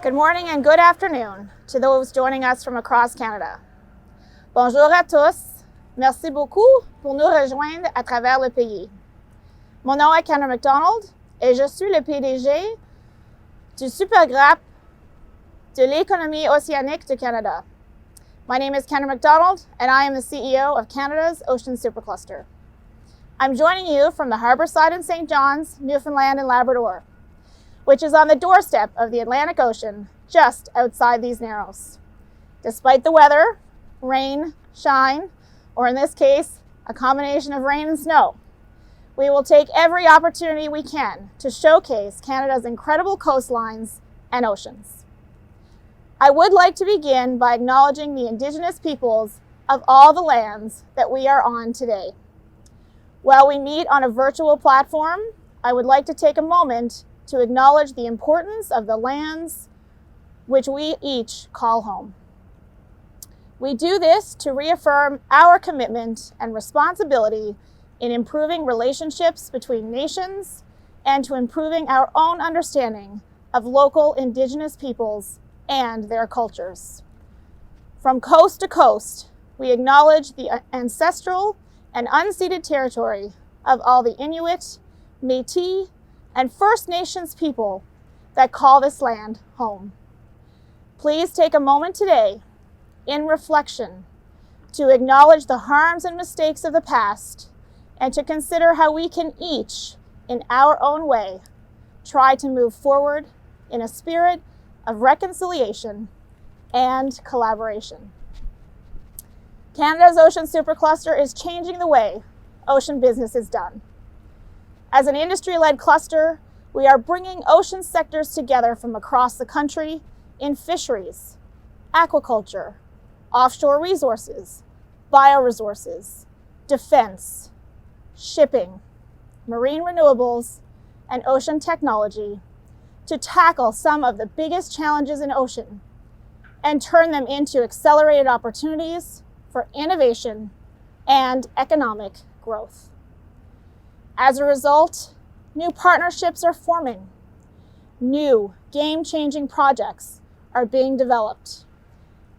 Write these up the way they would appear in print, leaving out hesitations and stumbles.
Good morning and good afternoon to those joining us from across Canada. Bonjour à tous. Merci beaucoup pour nous rejoindre à travers le pays. Mon nom est Kendra McDonald et je suis le PDG du Supercluster de l'économie océanique du Canada. My name is Kendra McDonald and I am the CEO of Canada's Ocean Supercluster. I'm joining you from the harbour side in St. John's, Newfoundland and Labrador, which is on the doorstep of the Atlantic Ocean, just outside these narrows. Despite the weather, rain, shine, or in this case, a combination of rain and snow, we will take every opportunity we can to showcase Canada's incredible coastlines and oceans. I would like to begin by acknowledging the Indigenous peoples of all the lands that we are on today. While we meet on a virtual platform, I would like to take a moment to acknowledge the importance of the lands which we each call home. We do this to reaffirm our commitment and responsibility in improving relationships between nations and to improving our own understanding of local Indigenous peoples and their cultures. From coast to coast, we acknowledge the ancestral and unceded territory of all the Inuit, Métis, and First Nations people that call this land home. Please take a moment today, in reflection, to acknowledge the harms and mistakes of the past and to consider how we can each, in our own way, try to move forward in a spirit of reconciliation and collaboration. Canada's Ocean Supercluster is changing the way ocean business is done. As an industry-led cluster, we are bringing ocean sectors together from across the country in fisheries, aquaculture, offshore resources, bioresources, defense, shipping, marine renewables, and ocean technology to tackle some of the biggest challenges in ocean and turn them into accelerated opportunities for innovation and economic growth. As a result, new partnerships are forming. New game-changing projects are being developed,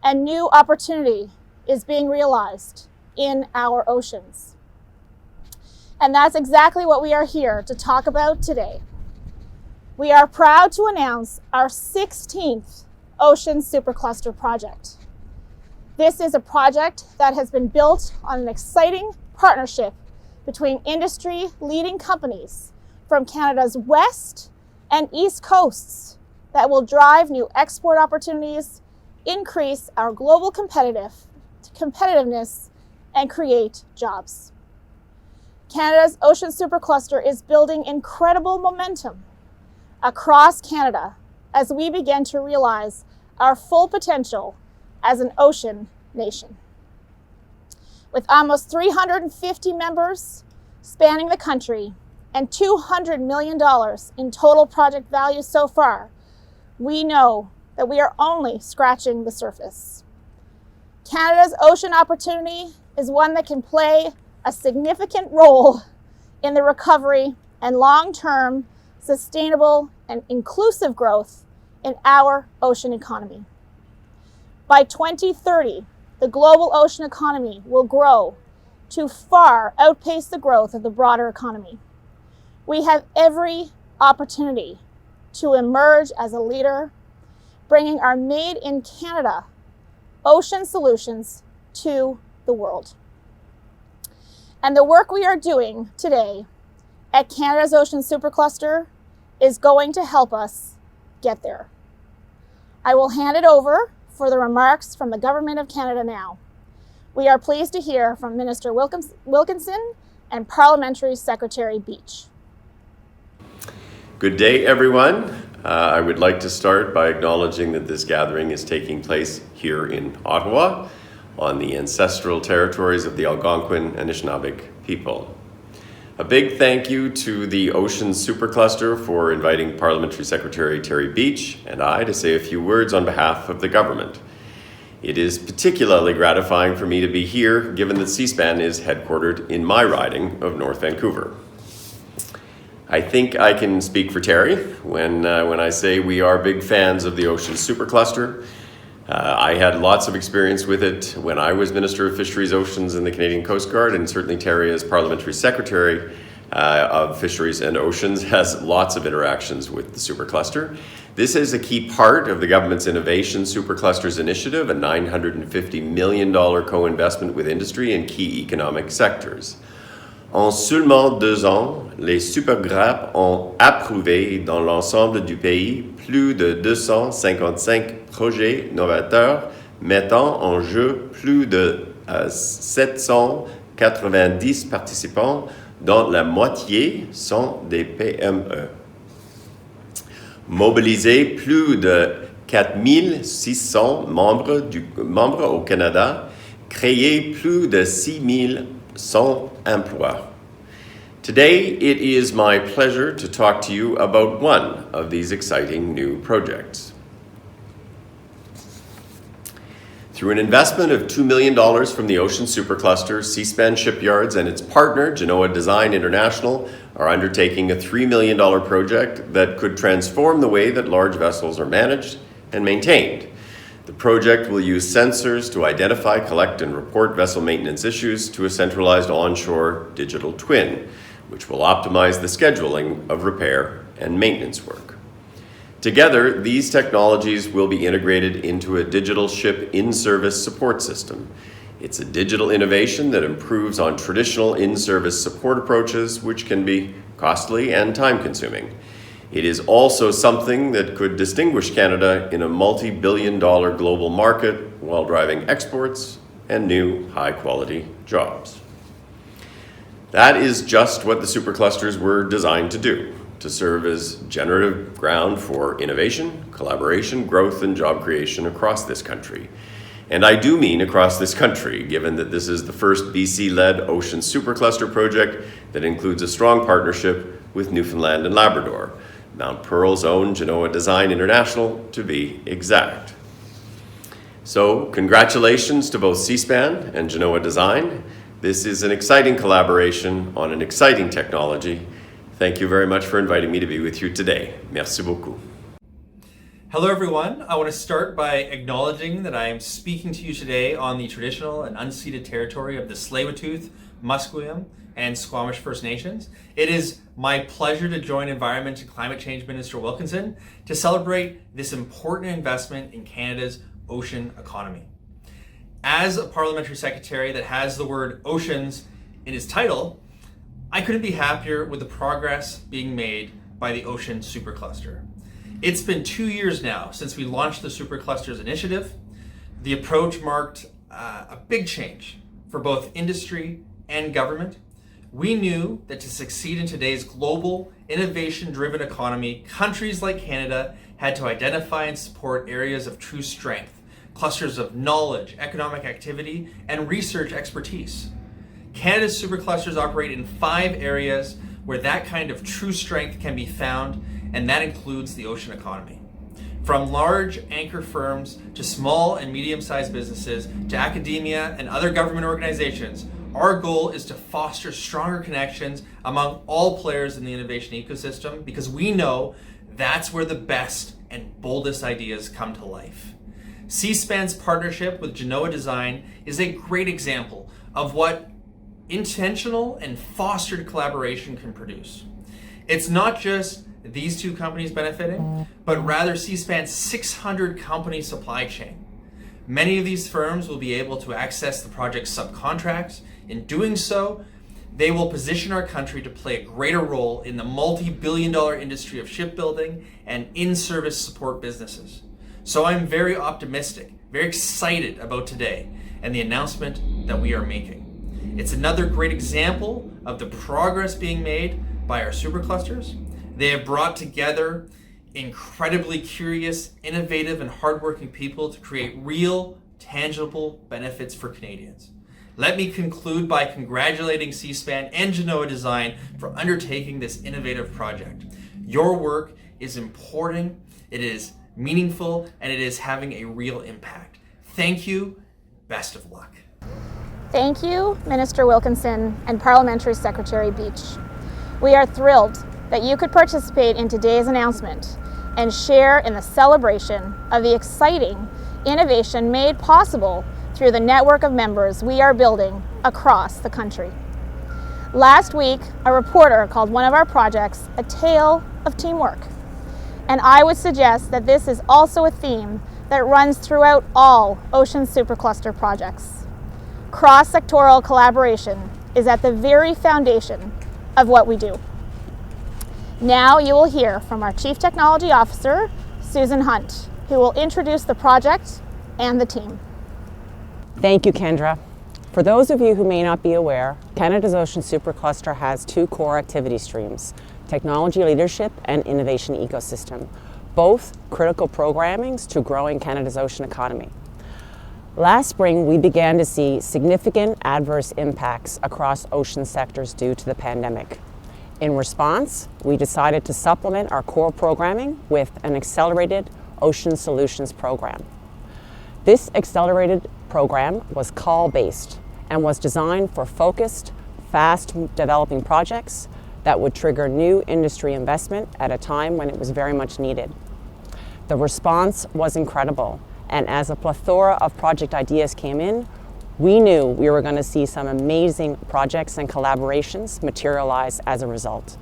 and new opportunity is being realized in our oceans. And that's exactly what we are here to talk about today. We are proud to announce our 16th Ocean Supercluster project. This is a project that has been built on an exciting partnership between industry-leading companies from Canada's west and east coasts that will drive new export opportunities, increase our global competitiveness, and create jobs. Canada's Ocean Supercluster is building incredible momentum across Canada as we begin to realize our full potential as an ocean nation. With almost 350 members spanning the country and $200 million in total project value so far, we know that we are only scratching the surface. Canada's ocean opportunity is one that can play a significant role in the recovery and long-term sustainable and inclusive growth in our ocean economy. By 2030, the global ocean economy will grow to far outpace the growth of the broader economy. We have every opportunity to emerge as a leader, bringing our Made in Canada ocean solutions to the world. And the work we are doing today at Canada's Ocean Supercluster is going to help us get there. I will hand it over for the remarks from the Government of Canada now. We are pleased to hear from Minister Wilkinson and Parliamentary Secretary Beach. Good day, everyone. I would like to start by acknowledging that this gathering is taking place here in Ottawa on the ancestral territories of the Algonquin and Anishinaabeg people. A big thank you to the Ocean Supercluster for inviting Parliamentary Secretary Terry Beach and I to say a few words on behalf of the government. It is particularly gratifying for me to be here, given that Seaspan is headquartered in my riding of North Vancouver. I think I can speak for Terry when I say we are big fans of the Ocean Supercluster. I had lots of experience with it when I was Minister of Fisheries, Oceans in the Canadian Coast Guard, and certainly Terry as Parliamentary Secretary of Fisheries and Oceans has lots of interactions with the Supercluster. This is a key part of the government's Innovation Superclusters initiative, a $950 million co-investment with industry in key economic sectors. En seulement 2 ans, les supergrappes ont approuvé dans l'ensemble du pays plus de 255 projets novateurs mettant en jeu plus de 790 participants, dont la moitié sont des PME. Mobiliser plus de 4600 membres au Canada, créer plus de 6100 emplois. Today, it is my pleasure to talk to you about one of these exciting new projects. Through an investment of $2 million from the Ocean Supercluster, Seaspan Shipyards and its partner, Genoa Design International, are undertaking a $3 million project that could transform the way that large vessels are managed and maintained. The project will use sensors to identify, collect, and report vessel maintenance issues to a centralized onshore digital twin, which will optimize the scheduling of repair and maintenance work. Together, these technologies will be integrated into a digital ship in-service support system. It's a digital innovation that improves on traditional in-service support approaches, which can be costly and time-consuming. It is also something that could distinguish Canada in a multi-billion-dollar global market while driving exports and new high-quality jobs. That is just what the superclusters were designed to do, to serve as generative ground for innovation, collaboration, growth, and job creation across this country. And I do mean across this country, given that this is the first BC-led Ocean Supercluster project that includes a strong partnership with Newfoundland and Labrador, Mount Pearl's own Genoa Design International, to be exact. So, congratulations to both Seaspan and Genoa Design. This is an exciting collaboration on an exciting technology. Thank you very much for inviting me to be with you today. Merci beaucoup. Hello everyone. I want to start by acknowledging that I am speaking to you today on the traditional and unceded territory of the Tsleil-Waututh, Musqueam, and Squamish First Nations. It is my pleasure to join Environment and Climate Change Minister Wilkinson to celebrate this important investment in Canada's ocean economy. As a parliamentary secretary that has the word oceans in his title, I couldn't be happier with the progress being made by the Ocean Supercluster. It's been 2 years now since we launched the Superclusters initiative. The approach marked a big change for both industry and government. We knew that to succeed in today's global, innovation-driven economy, countries like Canada had to identify and support areas of true strength, clusters of knowledge, economic activity, and research expertise. Canada's superclusters operate in 5 areas where that kind of true strength can be found, and that includes the ocean economy. From large anchor firms to small and medium-sized businesses to academia and other government organizations, our goal is to foster stronger connections among all players in the innovation ecosystem, because we know that's where the best and boldest ideas come to life. Seaspan's partnership with Genoa Design is a great example of what intentional and fostered collaboration can produce. It's not just these 2 companies benefiting, but rather Seaspan's 600 company supply chain. Many of these firms will be able to access the project's subcontracts. In doing so, they will position our country to play a greater role in the multi-billion-dollar industry of shipbuilding and in-service support businesses. So I'm very optimistic, very excited about today and the announcement that we are making. It's another great example of the progress being made by our superclusters. They have brought together incredibly curious, innovative, and hardworking people to create real, tangible benefits for Canadians. Let me conclude by congratulating Seaspan and Genoa Design for undertaking this innovative project. Your work is important, it is meaningful, and it is having a real impact. Thank you. Best of luck. Thank you, Minister Wilkinson and Parliamentary Secretary Beach. We are thrilled that you could participate in today's announcement and share in the celebration of the exciting innovation made possible through the network of members we are building across the country. Last week, a reporter called one of our projects a tale of teamwork. And I would suggest that this is also a theme that runs throughout all Ocean Supercluster projects. Cross-sectoral collaboration is at the very foundation of what we do. Now you will hear from our Chief Technology Officer, Susan Hunt, who will introduce the project and the team. Thank you, Kendra. For those of you who may not be aware, Canada's Ocean Supercluster has two core activity streams: technology leadership and innovation ecosystem, both critical programmings to growing Canada's ocean economy. Last spring, we began to see significant adverse impacts across ocean sectors due to the pandemic. In response, we decided to supplement our core programming with an accelerated Ocean Solutions program. This accelerated program was call-based and was designed for focused, fast-developing projects that would trigger new industry investment at a time when it was very much needed. The response was incredible, and as a plethora of project ideas came in, we knew we were going to see some amazing projects and collaborations materialize as a result.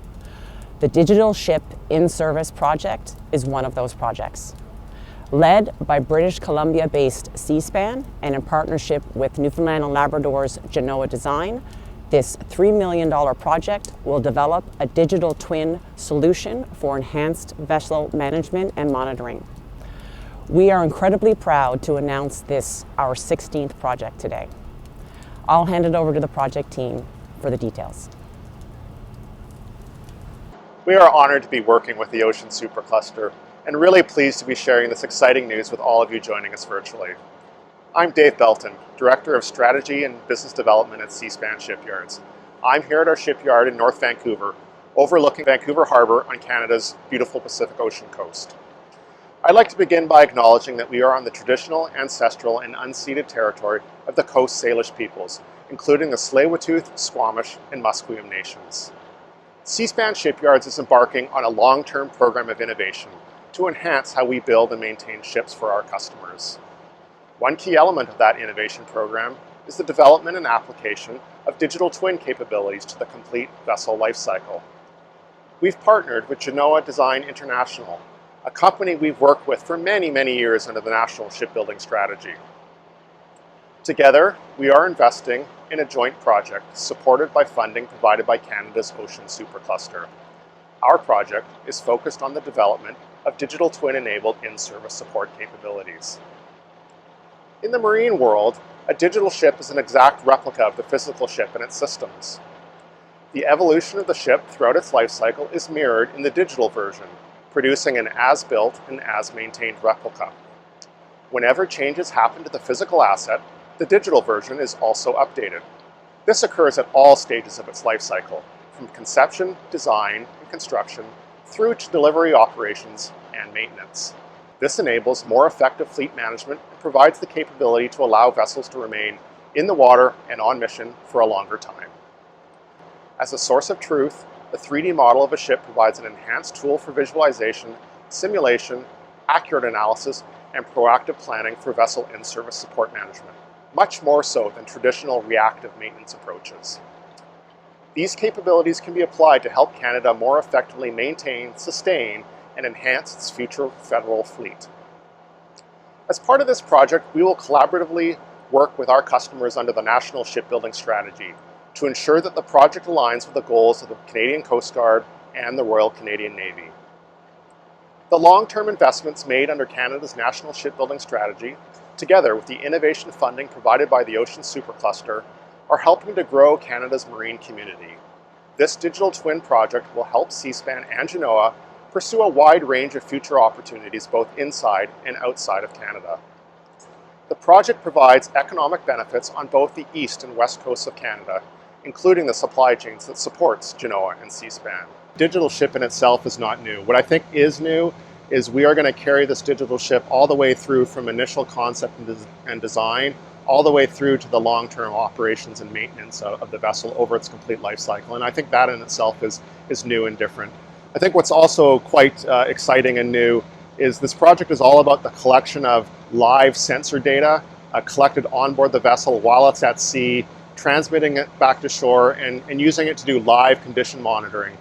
The Digital Ship in-service project is one of those projects. Led by British Columbia-based Seaspan and in partnership with Newfoundland and Labrador's Genoa design, this $3 million project will develop a digital twin solution for enhanced vessel management and monitoring. We are incredibly proud to announce this, our 16th project today. I'll hand it over to the project team for the details. We are honored to be working with the Ocean Supercluster and really pleased to be sharing this exciting news with all of you joining us virtually. I'm Dave Belton, Director of Strategy and Business Development at Seaspan Shipyards. I'm here at our shipyard in North Vancouver, overlooking Vancouver Harbour on Canada's beautiful Pacific Ocean coast. I'd like to begin by acknowledging that we are on the traditional, ancestral, and unceded territory of the Coast Salish peoples, including the Tsleil-Waututh, Squamish, and Musqueam nations. Seaspan Shipyards is embarking on a long-term program of innovation to enhance how we build and maintain ships for our customers. One key element of that innovation program is the development and application of digital twin capabilities to the complete vessel lifecycle. We've partnered with Genoa Design International, a company we've worked with for many, many years under the National Shipbuilding Strategy. Together, we are investing in a joint project supported by funding provided by Canada's Ocean Supercluster. Our project is focused on the development of digital twin-enabled in-service support capabilities. In the marine world, a digital ship is an exact replica of the physical ship and its systems. The evolution of the ship throughout its life cycle is mirrored in the digital version, producing an as-built and as-maintained replica. Whenever changes happen to the physical asset, the digital version is also updated. This occurs at all stages of its life cycle, from conception, design, and construction, through to delivery operations and maintenance. This enables more effective fleet management and provides the capability to allow vessels to remain in the water and on mission for a longer time. As a source of truth, the 3D model of a ship provides an enhanced tool for visualization, simulation, accurate analysis, and proactive planning for vessel in-service support management, much more so than traditional reactive maintenance approaches. These capabilities can be applied to help Canada more effectively maintain, sustain, and enhance its future federal fleet. As part of this project, we will collaboratively work with our customers under the National Shipbuilding Strategy to ensure that the project aligns with the goals of the Canadian Coast Guard and the Royal Canadian Navy. The long-term investments made under Canada's National Shipbuilding Strategy, together with the innovation funding provided by the Ocean Supercluster, are helping to grow Canada's marine community. This digital twin project will help Seaspan and Genoa pursue a wide range of future opportunities both inside and outside of Canada. The project provides economic benefits on both the east and west coasts of Canada, including the supply chains that supports Genoa and Seaspan. Digital ship in itself is not new. What I think is new is we are going to carry this digital ship all the way through from initial concept and design all the way through to the long-term operations and maintenance of the vessel over its complete life cycle. And I think that in itself is new and different. I think what's also quite exciting and new is this project is all about the collection of live sensor data collected on board the vessel while it's at sea, transmitting it back to shore and using it to do live condition monitoring,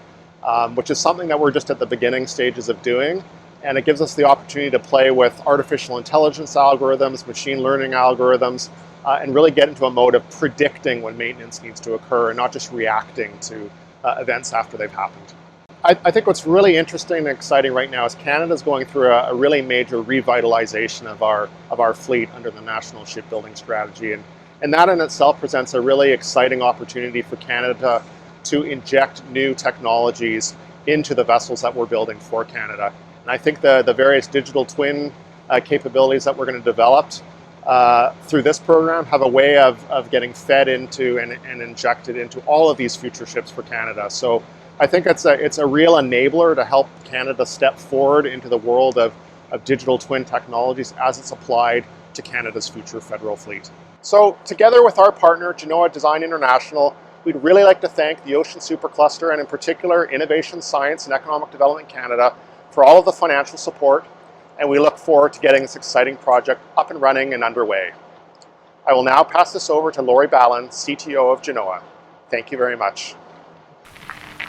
which is something that we're just at the beginning stages of doing. And it gives us the opportunity to play with artificial intelligence algorithms, machine learning algorithms, and really get into a mode of predicting when maintenance needs to occur and not just reacting to events after they've happened. I think what's really interesting and exciting right now is Canada's going through a really major revitalization of our fleet under the National Shipbuilding Strategy. And that in itself presents a really exciting opportunity for Canada to inject new technologies into the vessels that we're building for Canada. And I think the various digital twin capabilities that we're going to develop through this program have a way of getting fed into and injected into all of these future ships for Canada. So I think it's a real enabler to help Canada step forward into the world of digital twin technologies as it's applied to Canada's future federal fleet. So together with our partner, Genoa Design International, we'd really like to thank the Ocean Supercluster and in particular Innovation, Science and Economic Development Canada for all of the financial support, and we look forward to getting this exciting project up and running and underway. I will now pass this over to Lori Ballin, CTO of Genoa. Thank you very much.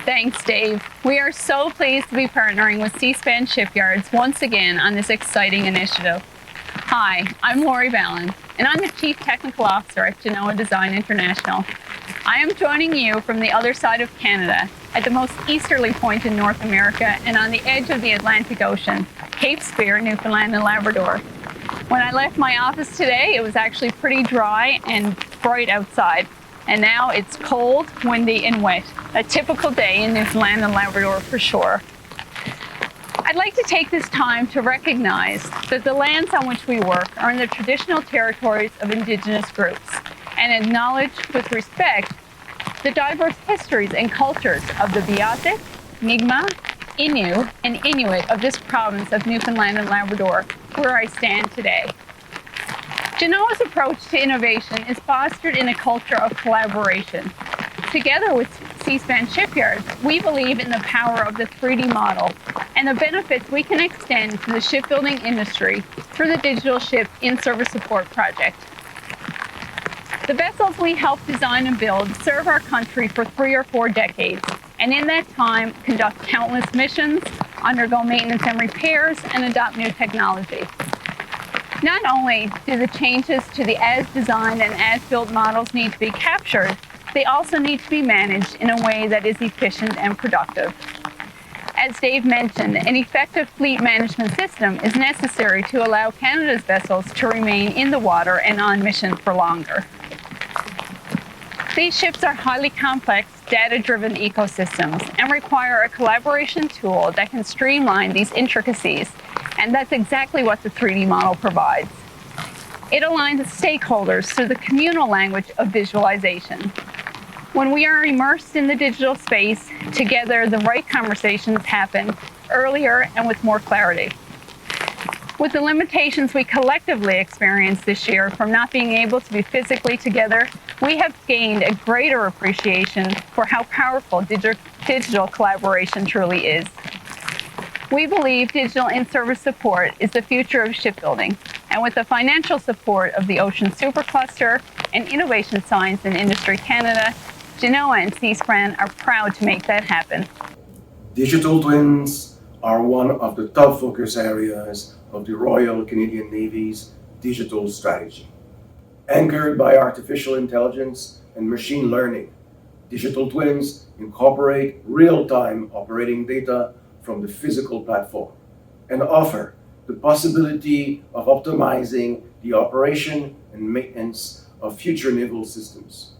Thanks, Dave. We are so pleased to be partnering with Seaspan Shipyards once again on this exciting initiative. Hi, I'm Lori Ballin, and I'm the Chief Technical Officer at Genoa Design International. I am joining you from the other side of Canada, at the most easterly point in North America and on the edge of the Atlantic Ocean, Cape Spear, Newfoundland and Labrador. When I left my office today, it was actually pretty dry and bright outside. And now it's cold, windy, and wet. A typical day in Newfoundland and Labrador for sure. I'd like to take this time to recognize that the lands on which we work are in the traditional territories of Indigenous groups and acknowledge with respect the diverse histories and cultures of the Beothuk, Mi'kmaq, Innu, and Inuit of this province of Newfoundland and Labrador, where I stand today. Genoa's approach to innovation is fostered in a culture of collaboration. Together with Seaspan Shipyards, we believe in the power of the 3D model and the benefits we can extend to the shipbuilding industry through the Digital Ship In-Service Support Project. The vessels we help design and build serve our country for 3 or 4 decades, and in that time conduct countless missions, undergo maintenance and repairs, and adopt new technology. Not only do the changes to the as-designed and as-built models need to be captured, they also need to be managed in a way that is efficient and productive. As Dave mentioned, an effective fleet management system is necessary to allow Canada's vessels to remain in the water and on mission for longer. These ships are highly complex, data-driven ecosystems and require a collaboration tool that can streamline these intricacies, and that's exactly what the 3D model provides. It aligns stakeholders through the communal language of visualization. When we are immersed in the digital space, together the right conversations happen earlier and with more clarity. With the limitations we collectively experienced this year from not being able to be physically together, we have gained a greater appreciation for how powerful digital collaboration truly is. We believe digital in-service support is the future of shipbuilding, and with the financial support of the Ocean Supercluster and Innovation Science and Industry Canada, Genoa and Seaspan are proud to make that happen. Digital twins are one of the top focus areas of the Royal Canadian Navy's digital strategy. Anchored by artificial intelligence and machine learning, digital twins incorporate real-time operating data from the physical platform and offer the possibility of optimizing the operation and maintenance of future naval systems.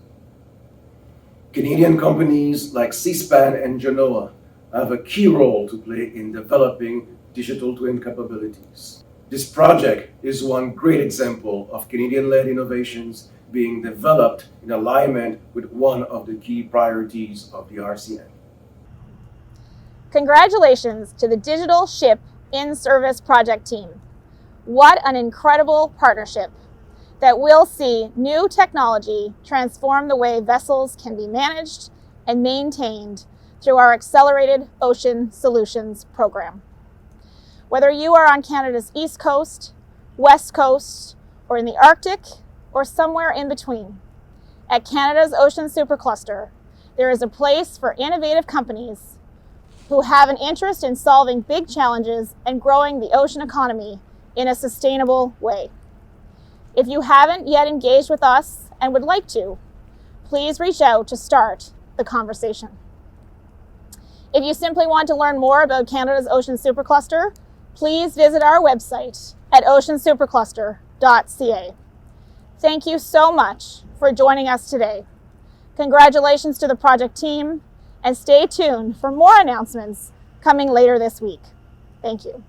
Canadian companies like Seaspan and Genoa have a key role to play in developing digital twin capabilities. This project is one great example of Canadian-led innovations being developed in alignment with one of the key priorities of the RCN. Congratulations to the Digital Ship In-Service Project team. What an incredible partnership that will see new technology transform the way vessels can be managed and maintained through our Accelerated Ocean Solutions program. Whether you are on Canada's East Coast, West Coast, or in the Arctic, or somewhere in between, at Canada's Ocean Supercluster, there is a place for innovative companies who have an interest in solving big challenges and growing the ocean economy in a sustainable way. If you haven't yet engaged with us and would like to, please reach out to start the conversation. If you simply want to learn more about Canada's Ocean Supercluster, please visit our website at oceansupercluster.ca. Thank you so much for joining us today. Congratulations to the project team, and stay tuned for more announcements coming later this week. Thank you.